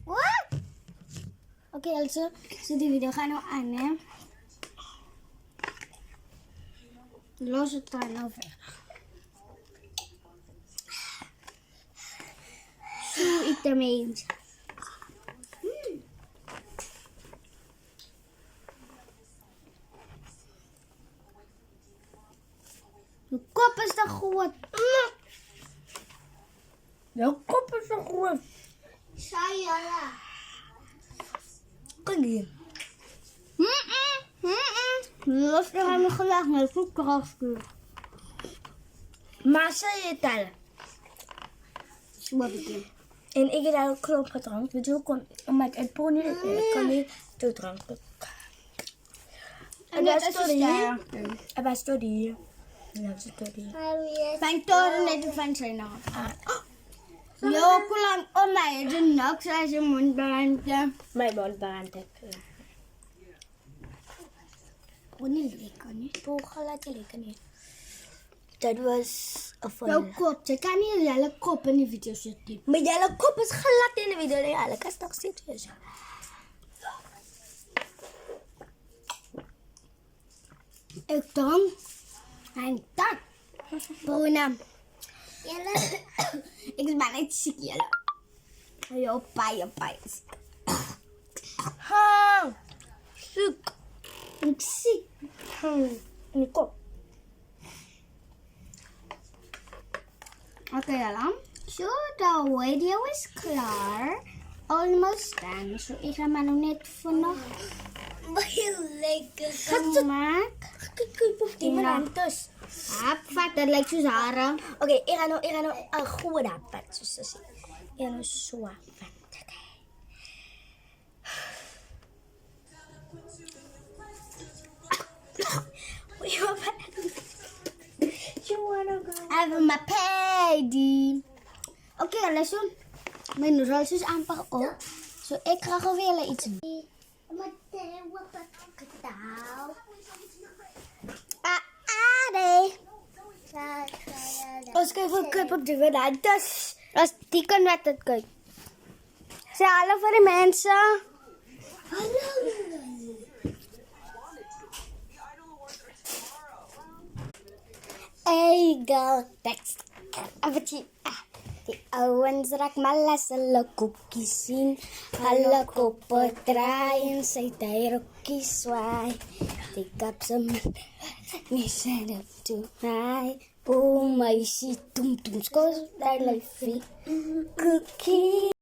What? Okay, also, so die video gaat nou aan, hè. Los het daar nou weg. Zo, ik daarmee eens. Je kop is toch goed? Je kop is toch goed? Sayala. Kijk hier. Los er aan me gelachen, maar ik heb eraf. Maar zei je tellen? Wat betekent? En ik heb daar een klomp gedronken. Weet je hoe kon met het pony kan niet zo drinken. En daar stond hier. En daar stond hier. Ja, stond hier. Van toren net van zijn nog. Yo, kulang omay, dun nok sa si Mundbarante. Mijn mond brandt. Kunili ko ni. Pogala lekker niet. Dat was een Yo, volle. kop, ze kan niet jelle kop in die video zetten. Maar jouw kop is glad in de video. Ja, dat is toch serieus. Ik dan. En dan. Bruna. Ik ben niet ziek, jelle. Yo, pai. Ha! Zoek. Ik ziek. In je kop. Oké, jelle. So, de video is klaar. Almost done. So, ik ga maar nog net vannacht Heel lekker. gemaakt. Kijk op die brandes. Vat, dat lijkt zo Zara. Oké, ik ga nou een goede dapat. Dus ik ga nou zo wat. Even mijn paddy. Oké, lesson. Mijn roos is amper op. So, ik ga gewoon weer iets doen. Nee. Als ik even kip op de brandes. Als die kan met het kijken. Zeg hallo voor de mensen. Hey girl, tekst. Avatje. Die ouwens raak malas, hulle koekies sien. Hulle koppe draai en sy tyrokkie swaai. Die kapse nie sê dit toe. Hy, o meisie, toem, skos, daar lyfie. Cookie.